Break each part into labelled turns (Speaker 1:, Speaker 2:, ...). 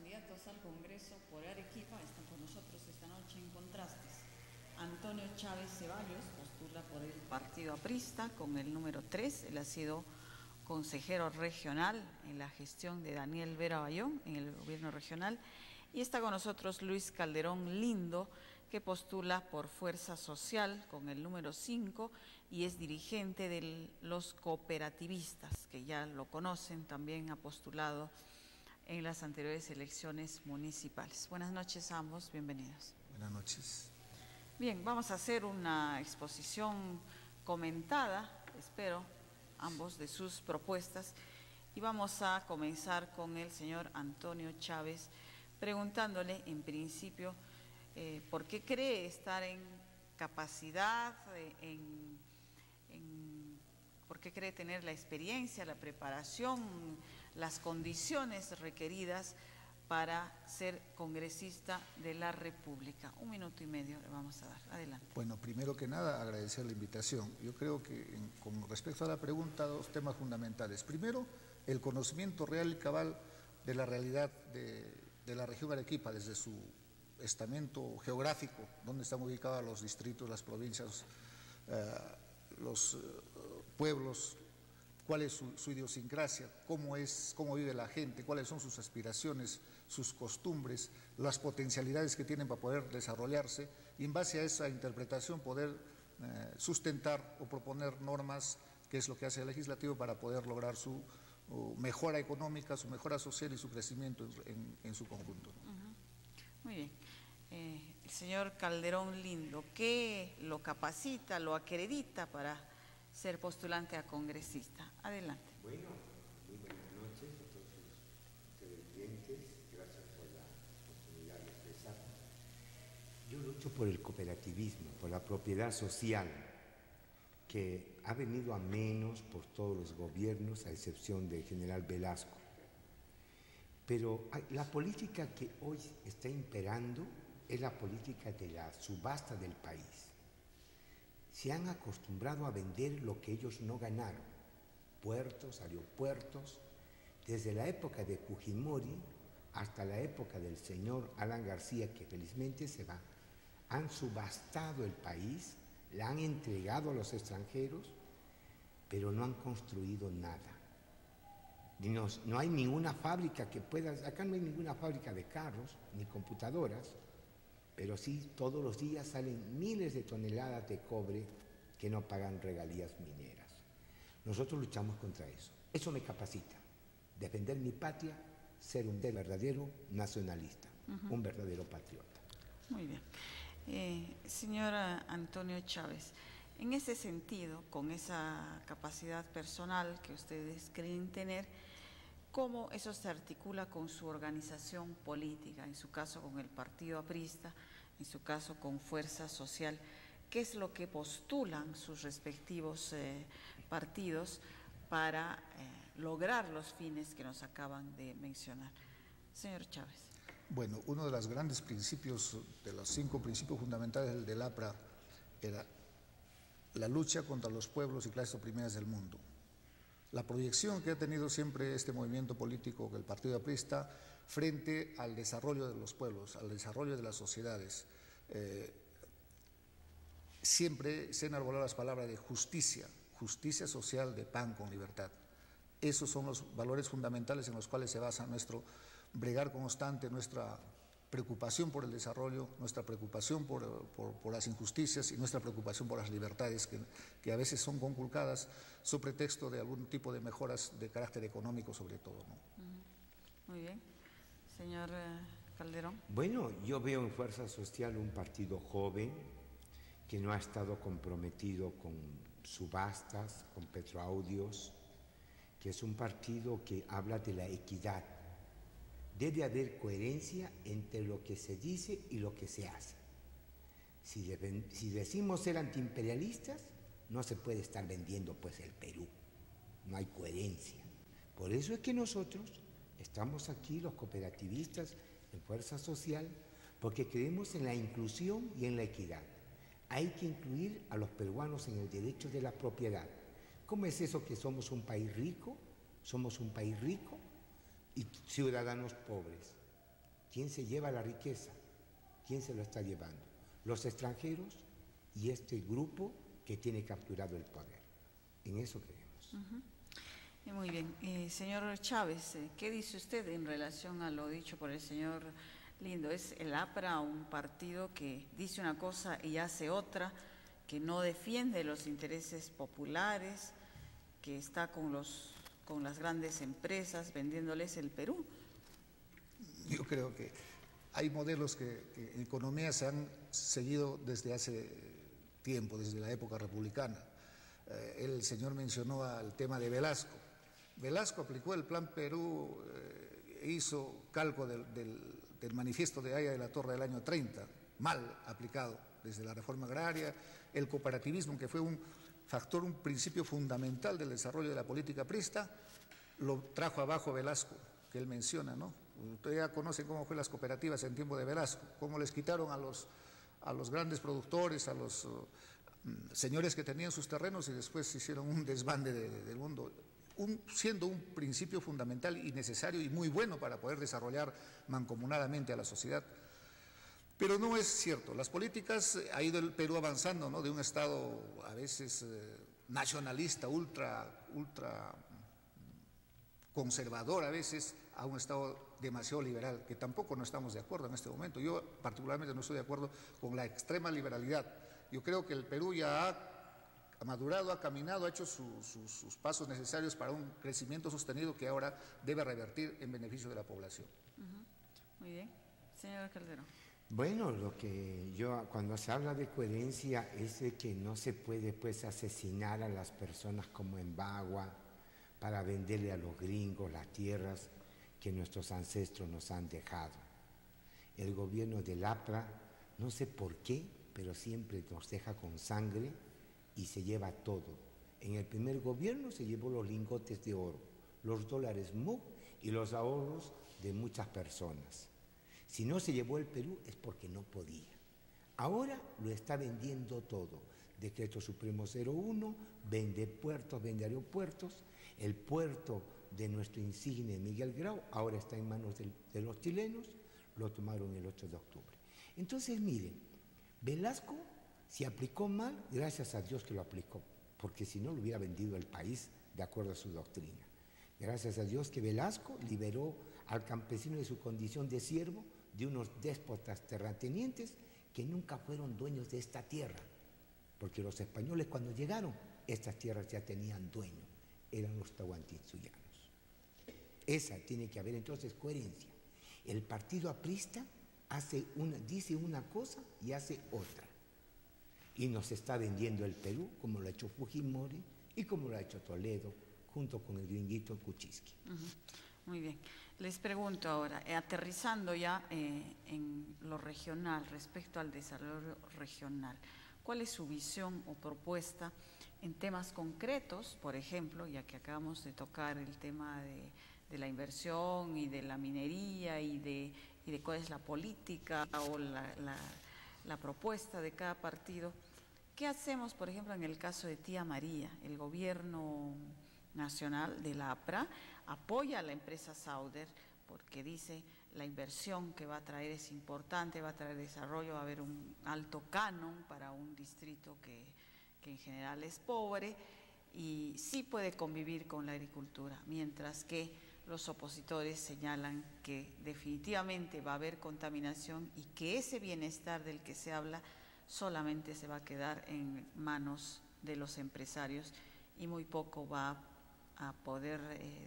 Speaker 1: candidatos al Congreso por Arequipa están con nosotros esta noche en Contrastes. Antonio Chávez Ceballos postula por el Partido Aprista con el número 3. Él ha sido consejero regional en la gestión de Daniel Vera Bayón en el gobierno regional. Y está con nosotros Luis Calderón Lindo, que postula por Fuerza Social con el número 5 y es dirigente de los cooperativistas, que ya lo conocen, también ha postulado en las anteriores elecciones municipales. Buenas noches a ambos, bienvenidos.
Speaker 2: Buenas noches.
Speaker 1: Bien, vamos a hacer una exposición comentada, espero, ambos de sus propuestas, y vamos a comenzar con el señor Antonio Chávez, preguntándole en principio por qué cree estar en capacidad, por qué cree tener la experiencia, la preparación, las condiciones requeridas para ser congresista de la República. 1 minuto y medio le vamos a dar. Adelante.
Speaker 2: Bueno, primero que nada, agradecer la invitación. Yo creo que con respecto a la pregunta, 2 temas fundamentales. Primero, el conocimiento real y cabal de la realidad de la región Arequipa, desde su estamento geográfico, donde están ubicados los distritos, las provincias, los pueblos, cuál es su idiosincrasia, cómo vive la gente, cuáles son sus aspiraciones, sus costumbres, las potencialidades que tienen para poder desarrollarse, y en base a esa interpretación poder sustentar o proponer normas, que es lo que hace el legislativo, para poder lograr su mejora económica, su mejora social y su crecimiento en su conjunto.
Speaker 1: Muy bien. El señor Calderón Lindo, ¿qué lo capacita, lo acredita para ser postulante a congresista? Adelante.
Speaker 3: Bueno, muy buenas noches a todos los televidentes, gracias por la oportunidad de expresar. Yo lucho por el cooperativismo, por la propiedad social, que ha venido a menos por todos los gobiernos, a excepción del general Velasco. Pero la política que hoy está imperando es la política de la subasta del país. Se han acostumbrado a vender lo que ellos no ganaron, puertos, aeropuertos, desde la época de Fujimori hasta la época del señor Alan García, que felizmente se va. Han subastado el país, la han entregado a los extranjeros, pero no han construido nada. No hay ninguna fábrica que pueda, acá no hay ninguna fábrica de carros ni computadoras, pero sí todos los días salen miles de toneladas de cobre que no pagan regalías mineras. Nosotros luchamos contra eso. Eso me capacita. Defender mi patria, ser un verdadero nacionalista, un verdadero patriota.
Speaker 1: Muy bien. Señora Antonio Chávez, en ese sentido, con esa capacidad personal que ustedes creen tener, ¿cómo eso se articula con su organización política? En su caso con el Partido Aprista, en su caso con Fuerza Social. ¿Qué es lo que postulan sus respectivos partidos para lograr los fines que nos acaban de mencionar? Señor Chávez.
Speaker 2: Bueno, uno de los grandes principios, de los 5 principios fundamentales del APRA, era la lucha contra los pueblos y clases oprimidas del mundo. La proyección que ha tenido siempre este movimiento político, el Partido Aprista, frente al desarrollo de los pueblos, al desarrollo de las sociedades. Siempre se han enarbolado las palabras de justicia, justicia social, de pan con libertad. Esos son los valores fundamentales en los cuales se basa nuestro bregar constante, nuestra preocupación por el desarrollo, nuestra preocupación por las injusticias y nuestra preocupación por las libertades que a veces son conculcadas sobre pretexto de algún tipo de mejoras de carácter económico sobre todo, ¿no?
Speaker 1: Muy bien. Señor Calderón.
Speaker 3: Bueno, yo veo en Fuerza Social un partido joven que no ha estado comprometido con subastas, con petroaudios, que es un partido que habla de la equidad. Debe haber coherencia entre lo que se dice y lo que se hace. Si decimos ser antiimperialistas, no se puede estar vendiendo pues el Perú. No hay coherencia. Por eso es que nosotros estamos aquí, los cooperativistas en Fuerza Social, porque creemos en la inclusión y en la equidad. Hay que incluir a los peruanos en el derecho de la propiedad. ¿Cómo es eso que somos un país rico? Somos un país rico y ciudadanos pobres. ¿Quién se lleva la riqueza? ¿Quién se lo está llevando? Los extranjeros y este grupo que tiene capturado el poder. En eso creemos.
Speaker 1: Muy bien. Señor Chávez, ¿qué dice usted en relación a lo dicho por el señor Lindo? ¿Es el APRA un partido que dice una cosa y hace otra, que no defiende los intereses populares, que está con las grandes empresas vendiéndoles el Perú?
Speaker 2: Yo creo que hay modelos que en economía se han seguido desde hace tiempo, desde la época republicana. El señor mencionó al tema de Velasco. Velasco aplicó el Plan Perú, hizo calco del manifiesto de Haya de la Torre del año 30, mal aplicado desde la reforma agraria, el cooperativismo, que fue un factor, un principio fundamental del desarrollo de la política aprista, lo trajo abajo Velasco, que él menciona, ¿no? Ustedes ya conocen cómo fue las cooperativas en tiempo de Velasco, cómo les quitaron a los grandes productores, a los señores que tenían sus terrenos y después hicieron un desbande del mundo, siendo un principio fundamental y necesario y muy bueno para poder desarrollar mancomunadamente a la sociedad. Pero no es cierto, las políticas, ha ido el Perú avanzando, ¿no?, de un estado a veces nacionalista, ultra conservador a veces, a un estado demasiado liberal, que tampoco no estamos de acuerdo en este momento. Yo particularmente no estoy de acuerdo con la extrema liberalidad. Yo creo que el Perú ya ha madurado, ha caminado, ha hecho sus pasos necesarios para un crecimiento sostenido que ahora debe revertir en beneficio de la población.
Speaker 1: Muy bien. Señor Calderón.
Speaker 3: Bueno, cuando se habla de coherencia es de que no se puede pues asesinar a las personas como en Bagua para venderle a los gringos las tierras que nuestros ancestros nos han dejado. El gobierno del APRA, no sé por qué, pero siempre nos deja con sangre y se lleva todo. En el primer gobierno se llevó los lingotes de oro, los dólares MUC y los ahorros de muchas personas. Si no se llevó el Perú es porque no podía. Ahora lo está vendiendo todo. Decreto Supremo 01, vende puertos, vende aeropuertos. El puerto de nuestro insigne Miguel Grau ahora está en manos de los chilenos, lo tomaron el 8 de octubre. Entonces, miren, Velasco se aplicó mal, gracias a Dios que lo aplicó, porque si no lo hubiera vendido el país de acuerdo a su doctrina. Gracias a Dios que Velasco liberó al campesino de su condición de siervo de unos déspotas terratenientes que nunca fueron dueños de esta tierra, porque los españoles cuando llegaron, estas tierras ya tenían dueño, eran los tahuantinsuyanos. Esa tiene que haber entonces coherencia. El partido aprista dice una cosa y hace otra. Y nos está vendiendo el Perú, como lo ha hecho Fujimori y como lo ha hecho Toledo, junto con el gringuito Kuczynski.
Speaker 1: Muy bien. Les pregunto ahora, aterrizando ya en lo regional, respecto al desarrollo regional, ¿cuál es su visión o propuesta en temas concretos? Por ejemplo, ya que acabamos de tocar el tema de la inversión y de la minería y de cuál es la política o la propuesta de cada partido. ¿Qué hacemos, por ejemplo, en el caso de Tía María? El gobierno nacional de la APRA apoya a la empresa Sauder porque dice la inversión que va a traer es importante, va a traer desarrollo, va a haber un alto canon para un distrito que en general es pobre y sí puede convivir con la agricultura, mientras que los opositores señalan que definitivamente va a haber contaminación y que ese bienestar del que se habla solamente se va a quedar en manos de los empresarios y muy poco va a poder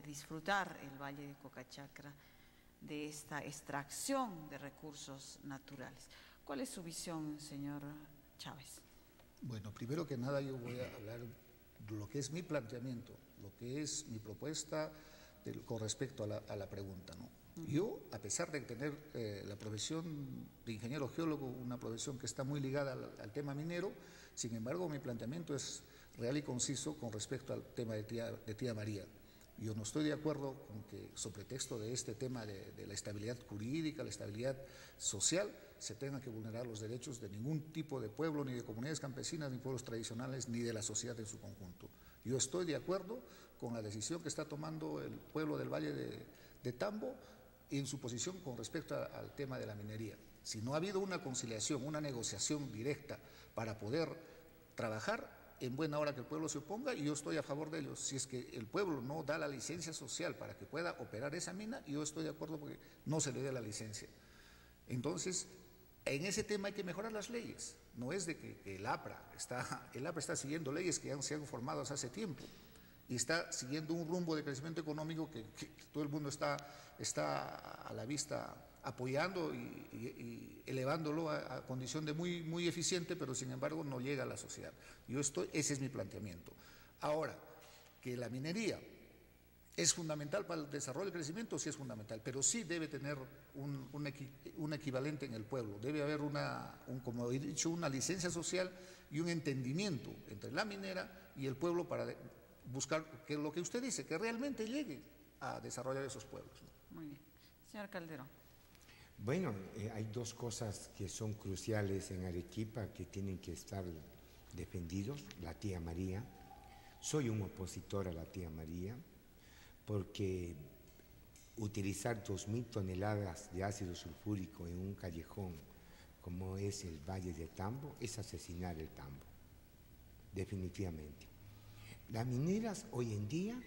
Speaker 1: disfrutar el Valle de Cocachacra de esta extracción de recursos naturales. ¿Cuál es su visión, señor Chávez?
Speaker 2: Bueno, primero que nada yo voy a hablar de lo que es mi planteamiento, lo que es mi propuesta con respecto a la pregunta, ¿no? Yo, a pesar de tener la profesión de ingeniero geólogo, una profesión que está muy ligada al tema minero, sin embargo mi planteamiento es real y conciso con respecto al tema de Tía María. Yo no estoy de acuerdo con que, sobre texto de este tema de la estabilidad jurídica, la estabilidad social, se tengan que vulnerar los derechos de ningún tipo de pueblo, ni de comunidades campesinas, ni pueblos tradicionales, ni de la sociedad en su conjunto. Yo estoy de acuerdo con la decisión que está tomando el pueblo del Valle de Tambo en su posición con respecto al tema de la minería. Si no ha habido una conciliación, una negociación directa para poder trabajar, en buena hora que el pueblo se oponga, y yo estoy a favor de ello. Si es que el pueblo no da la licencia social para que pueda operar esa mina, yo estoy de acuerdo porque no se le dé la licencia. Entonces, en ese tema hay que mejorar las leyes. No es de que el APRA está siguiendo leyes que se han formado hace tiempo y está siguiendo un rumbo de crecimiento económico que todo el mundo está a la vista apoyando y elevándolo a condición de muy eficiente, pero sin embargo no llega a la sociedad. Ese es mi planteamiento. Ahora, que la minería es fundamental para el desarrollo y el crecimiento, sí es fundamental, pero sí debe tener un equivalente en el pueblo. Debe haber como he dicho, una licencia social y un entendimiento entre la minera y el pueblo para buscar que lo que usted dice, que realmente llegue a desarrollar esos pueblos, ¿no?
Speaker 1: Muy bien. Señor Calderón.
Speaker 3: Bueno, hay dos cosas que son cruciales en Arequipa que tienen que estar defendidos. La tía María. Soy un opositor a la tía María porque utilizar 2.000 toneladas de ácido sulfúrico en un callejón como es el Valle del Tambo es asesinar el tambo, definitivamente. Las mineras hoy en día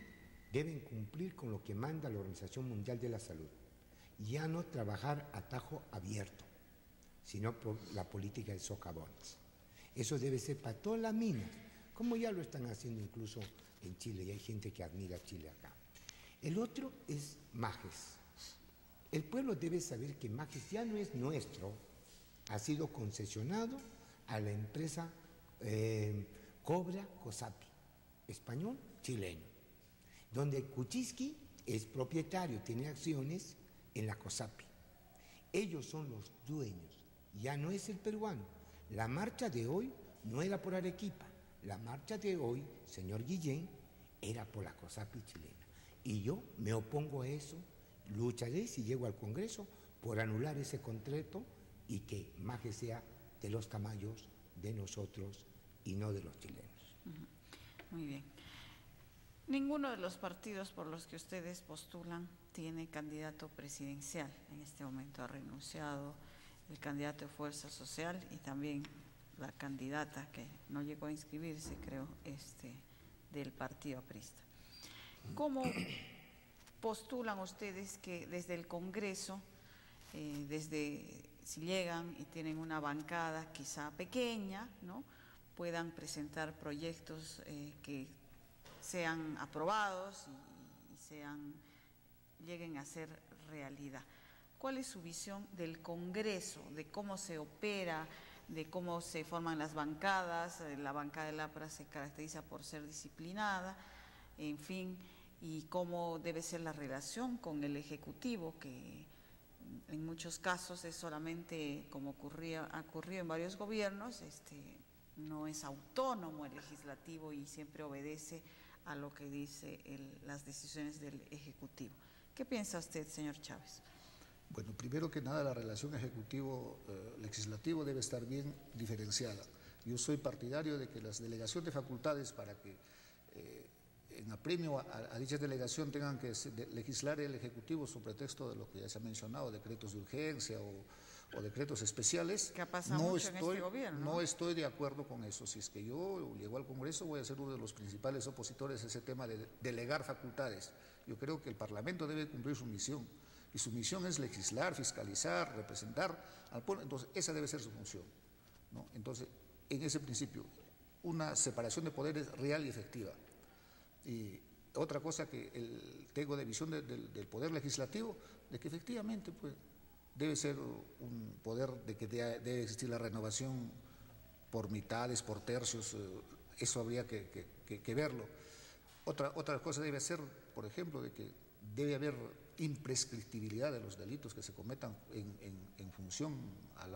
Speaker 3: deben cumplir con lo que manda la Organización Mundial de la Salud, ya no trabajar a tajo abierto, sino por la política de socavones. Eso debe ser para todas las minas, como ya lo están haciendo incluso en Chile, y hay gente que admira a Chile acá. El otro es Majes. El pueblo debe saber que Majes ya no es nuestro, ha sido concesionado a la empresa Cobra Cosapi, español chileno, donde Kuczynski es propietario, tiene acciones en la COSAPI. Ellos son los dueños, ya no es el peruano. La marcha de hoy no era por Arequipa, la marcha de hoy, señor Guillén, era por la COSAPI chilena. Y yo me opongo a eso, lucharé si llego al Congreso por anular ese contrato y que Majes sea de los Tamayos, de nosotros y no de los chilenos.
Speaker 1: Muy bien. Ninguno de los partidos por los que ustedes postulan tiene candidato presidencial. En este momento ha renunciado el candidato de Fuerza Social y también la candidata que no llegó a inscribirse, creo, del partido aprista. ¿Cómo postulan ustedes que desde el Congreso, si llegan y tienen una bancada quizá pequeña, ¿no?, puedan presentar proyectos que sean aprobados y lleguen a ser realidad? ¿Cuál es su visión del Congreso, de cómo se opera, de cómo se forman las bancadas? La bancada del APRA se caracteriza por ser disciplinada, en fin, y cómo debe ser la relación con el Ejecutivo, que en muchos casos es solamente, como ha ocurrido en varios gobiernos, no es autónomo el legislativo y siempre obedece a lo que dice las decisiones del Ejecutivo. ¿Qué piensa usted, señor Chávez?
Speaker 2: Bueno, primero que nada, la relación ejecutivo-legislativo debe estar bien diferenciada. Yo soy partidario de que las delegaciones de facultades, para que en apremio a dicha delegación tengan que legislar el Ejecutivo sobre pretexto de lo que ya se ha mencionado, decretos de urgencia o decretos especiales.
Speaker 1: ¿Qué ha pasado mucho en este gobierno?
Speaker 2: No estoy de acuerdo con eso. Si es que yo llego al Congreso, voy a ser uno de los principales opositores a ese tema de delegar facultades. Yo creo que el Parlamento debe cumplir su misión, y su misión es legislar, fiscalizar, representar al pueblo. Entonces, esa debe ser su función, ¿no? Entonces, en ese principio, una separación de poderes real y efectiva. Y otra cosa que tengo de visión del poder legislativo, de que efectivamente pues, debe ser un poder de que debe existir la renovación por mitades, por tercios, eso habría que verlo. Otra cosa debe ser, por ejemplo, de que debe haber imprescriptibilidad de los delitos que se cometan en función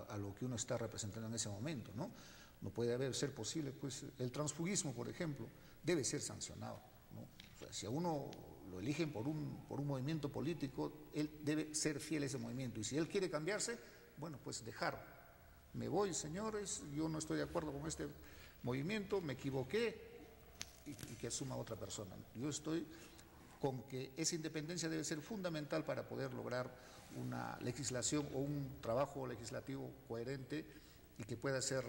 Speaker 2: a lo que uno está representando en ese momento, ¿no? No puede ser posible, pues, el transfugismo, por ejemplo, debe ser sancionado, ¿no? O sea, si a uno lo eligen por un movimiento político, él debe ser fiel a ese movimiento, y si él quiere cambiarse, bueno, pues dejar. Me voy, señores, yo no estoy de acuerdo con este movimiento, me equivoqué, y que asuma otra persona. Yo estoy con que esa independencia debe ser fundamental para poder lograr una legislación o un trabajo legislativo coherente y que pueda ser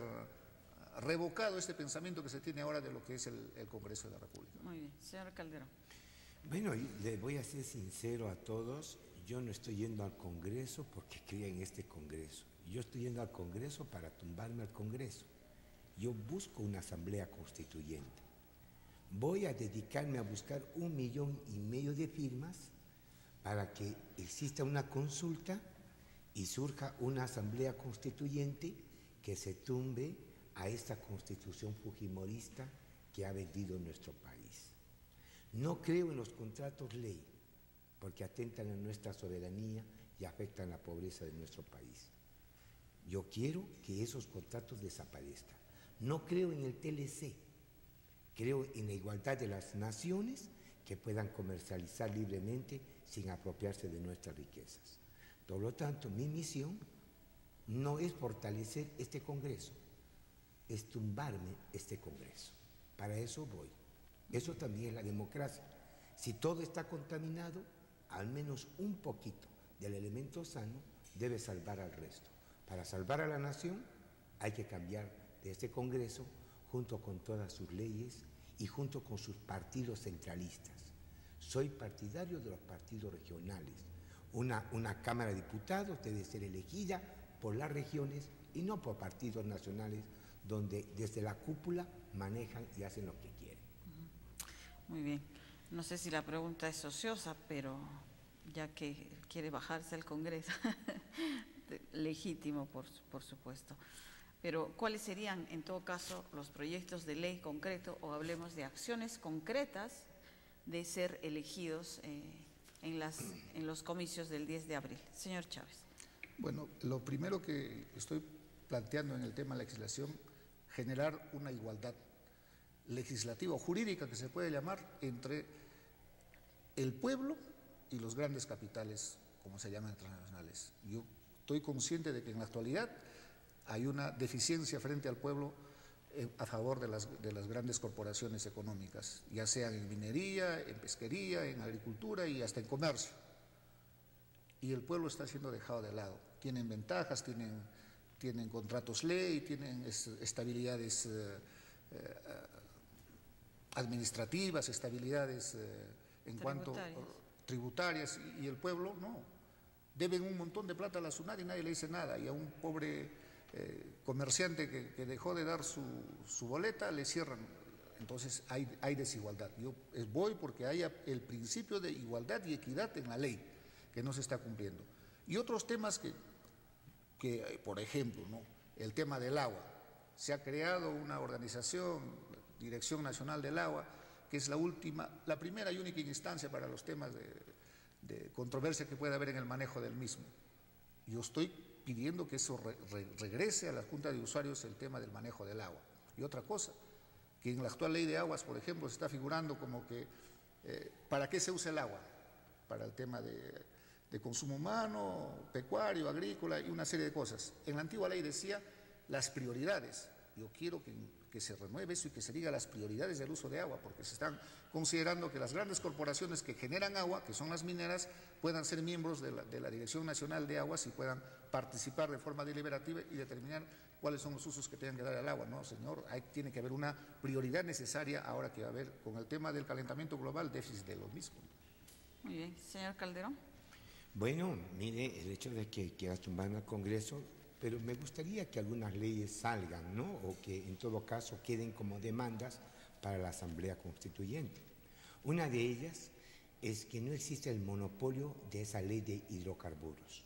Speaker 2: revocado este pensamiento que se tiene ahora de lo que es el Congreso de la República.
Speaker 1: Muy bien, señor Calderón.
Speaker 3: Bueno, le voy a ser sincero a todos, yo no estoy yendo al Congreso porque creo en este Congreso. Yo estoy yendo al Congreso para tumbarme al Congreso. Yo busco una asamblea constituyente. Voy a dedicarme a buscar 1,5 millones de firmas para que exista una consulta y surja una asamblea constituyente que se tumbe a esta constitución fujimorista que ha vendido nuestro país. No creo en los contratos ley porque atentan a nuestra soberanía y afectan la pobreza de nuestro país. Yo quiero que esos contratos desaparezcan. No creo en el TLC, creo en la igualdad de las naciones que puedan comercializar libremente sin apropiarse de nuestras riquezas. Por lo tanto, mi misión no es fortalecer este Congreso, es tumbarme este Congreso. Para eso voy. Eso también es la democracia. Si todo está contaminado, al menos un poquito del elemento sano debe salvar al resto. Para salvar a la nación hay que cambiar de este Congreso junto con todas sus leyes y junto con sus partidos centralistas. Soy partidario de los partidos regionales. Una Cámara de Diputados debe ser elegida por las regiones y no por partidos nacionales donde desde la cúpula manejan y hacen lo que quieren.
Speaker 1: Muy bien. No sé si la pregunta es ociosa, pero ya que quiere bajarse al Congreso, legítimo, por supuesto. Pero, ¿cuáles serían, en todo caso, los proyectos de ley concreto, o hablemos de acciones concretas de ser elegidos en los comicios del 10 de abril? Señor Chávez.
Speaker 2: Bueno, lo primero que estoy planteando en el tema de la legislación, generar una igualdad legislativa o jurídica que se puede llamar entre el pueblo y los grandes capitales, como se llaman transnacionales. Yo estoy consciente de que en la actualidad hay una deficiencia frente al pueblo a favor de las grandes corporaciones económicas, ya sean en minería, en pesquería, en agricultura y hasta en comercio. Y el pueblo está siendo dejado de lado. Tienen ventajas, tienen contratos ley, tienen estabilidades administrativas, estabilidades en cuanto tributarias, y el pueblo no. Deben un montón de plata a la SUNAT y nadie le dice nada, y a un pobre comerciante que dejó de dar su boleta le cierran. Entonces hay desigualdad. Yo voy porque haya el principio de igualdad y equidad en la ley que no se está cumpliendo. Y otros temas que por ejemplo, ¿no?, el tema del agua. Se ha creado una organización, Dirección Nacional del Agua, que es la primera y única instancia para los temas de controversia que pueda haber en el manejo del mismo. Yo estoy pidiendo que eso regrese a la Junta de Usuarios, el tema del manejo del agua. Y otra cosa, que en la actual ley de aguas, por ejemplo, se está figurando como que ¿para qué se usa el agua? Para el tema de consumo humano, pecuario, agrícola y una serie de cosas. En la antigua ley decía las prioridades. Yo quiero que se renueve eso y que se diga las prioridades del uso de agua, porque se están considerando que las grandes corporaciones que generan agua, que son las mineras, puedan ser miembros de la Dirección Nacional de Aguas y puedan participar de forma deliberativa y determinar cuáles son los usos que tengan que dar al agua. No, señor, tiene que haber una prioridad necesaria ahora que va a haber, con el tema del calentamiento global, déficit de lo mismo.
Speaker 1: Muy bien. Señor Calderón.
Speaker 3: Bueno, mire, el hecho de que quieras tumbar al Congreso, pero me gustaría que algunas leyes salgan, ¿no? O que en todo caso queden como demandas para la Asamblea Constituyente. Una de ellas es que no existe el monopolio de esa ley de hidrocarburos.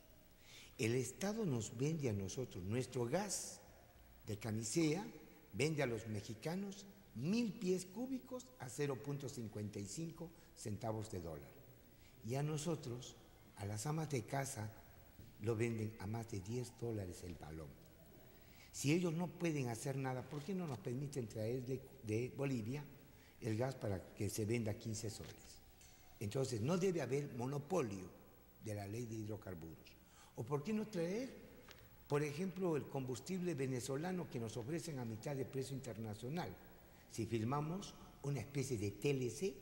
Speaker 3: El Estado nos vende a nosotros nuestro gas de camisea, vende a los mexicanos 1,000 pies cúbicos a 0.55 centavos de dólar. Y a nosotros, a las amas de casa, lo venden a más de $10 el galón. Si ellos no pueden hacer nada, ¿por qué no nos permiten traer de Bolivia el gas para que se venda a 15 soles? Entonces, no debe haber monopolio de la ley de hidrocarburos. ¿O por qué no traer, por ejemplo, el combustible venezolano que nos ofrecen a mitad de precio internacional? Si firmamos una especie de TLC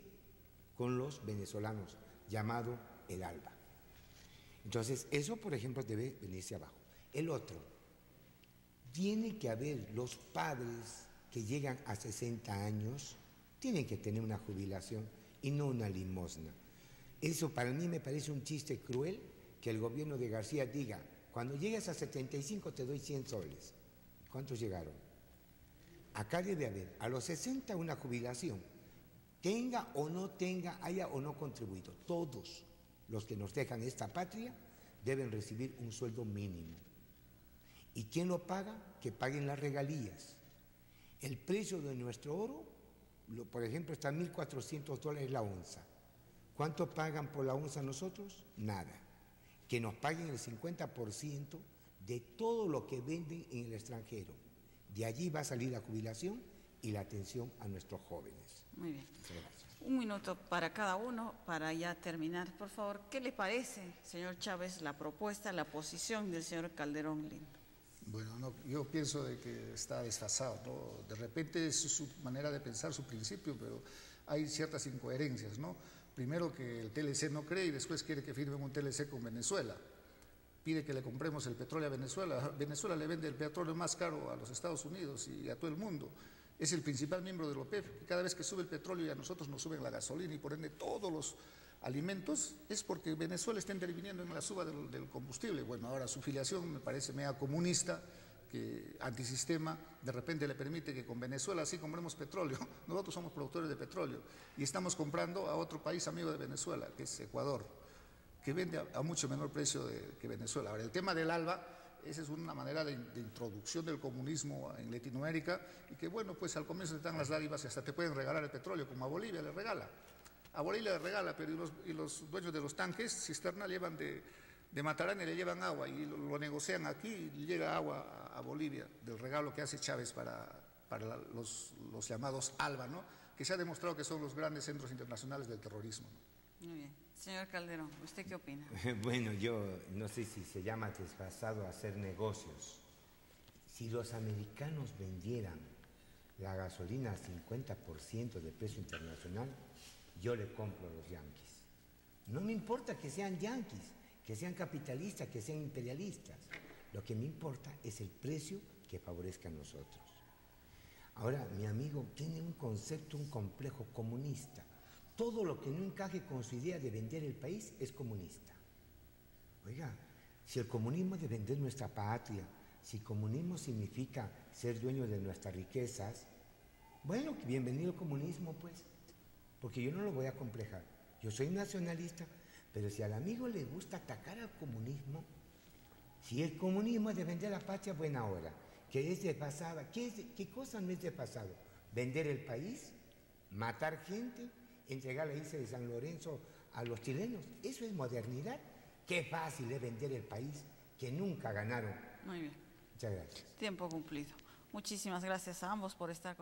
Speaker 3: con los venezolanos, llamado el ALBA. Entonces, eso, por ejemplo, debe venirse abajo. El otro, tiene que haber los padres que llegan a 60 años, tienen que tener una jubilación y no una limosna. Eso para mí me parece un chiste cruel que el gobierno de García diga, cuando llegues a 75 te doy 100 soles. ¿Cuántos llegaron? Acá debe haber a los 60 una jubilación, tenga o no tenga, haya o no contribuido. Todos los que nos dejan esta patria deben recibir un sueldo mínimo. ¿Y quién lo paga? Que paguen las regalías. El precio de nuestro oro, por ejemplo, está a $1.400 la onza. ¿Cuánto pagan por la onza nosotros? Nada. Que nos paguen el 50% de todo lo que venden en el extranjero. De allí va a salir la jubilación y la atención a nuestros jóvenes.
Speaker 1: Muy bien.
Speaker 3: Muchas gracias.
Speaker 1: Un minuto para cada uno para ya terminar. Por favor, ¿qué le parece, señor Chávez, la propuesta, la posición del señor Calderón Lindo?
Speaker 2: Bueno, no, yo pienso de que está desfasado, ¿no? De repente es su manera de pensar, su principio, pero hay ciertas incoherencias, ¿no? Primero que el TLC no cree y después quiere que firmen un TLC con Venezuela. Pide que le compremos el petróleo a Venezuela. Venezuela le vende el petróleo más caro a los Estados Unidos y a todo el mundo. Es el principal miembro de la OPEP. Cada vez que sube el petróleo y a nosotros nos suben la gasolina y por ende todos los alimentos, es porque Venezuela está interviniendo en la suba del combustible. Bueno, ahora su filiación me parece media comunista, que antisistema, de repente le permite que con Venezuela sí compremos petróleo. Nosotros somos productores de petróleo y estamos comprando a otro país amigo de Venezuela, que es Ecuador, que vende a mucho menor precio que Venezuela. Ahora, el tema del ALBA, esa es una manera de introducción del comunismo en Latinoamérica y que, bueno, pues al comienzo te dan las dádivas y hasta te pueden regalar el petróleo, como a Bolivia le regala. A Bolivia le regala, pero y los dueños de los tanques cisterna llevan de Matarán y le llevan agua y lo negocian aquí y llega agua a Bolivia, del regalo que hace Chávez para los llamados ALBA, ¿no? Que se ha demostrado que son los grandes centros internacionales del terrorismo, ¿no?
Speaker 1: Muy bien. Señor Calderón, ¿usted qué opina?
Speaker 3: Bueno, yo no sé si se llama desfasado hacer negocios. Si los americanos vendieran la gasolina a 50% de precio internacional, yo le compro a los yanquis. No me importa que sean yanquis, que sean capitalistas, que sean imperialistas. Lo que me importa es el precio que favorezca a nosotros. Ahora, mi amigo tiene un concepto, un complejo comunista. Todo lo que no encaje con su idea de vender el país es comunista. Oiga, si el comunismo es de vender nuestra patria, si comunismo significa ser dueño de nuestras riquezas, bueno, bienvenido al comunismo, pues, porque yo no lo voy a complejar. Yo soy nacionalista, pero si al amigo le gusta atacar al comunismo, si el comunismo es de vender la patria, buena hora, que es desfasada. ¿Qué cosa no es desfasado? Vender el país, matar gente, entregar la isla de San Lorenzo a los chilenos. Eso es modernidad. Qué fácil es vender el país, que nunca ganaron.
Speaker 1: Muy bien.
Speaker 3: Muchas gracias.
Speaker 1: Tiempo cumplido. Muchísimas gracias a ambos por estar con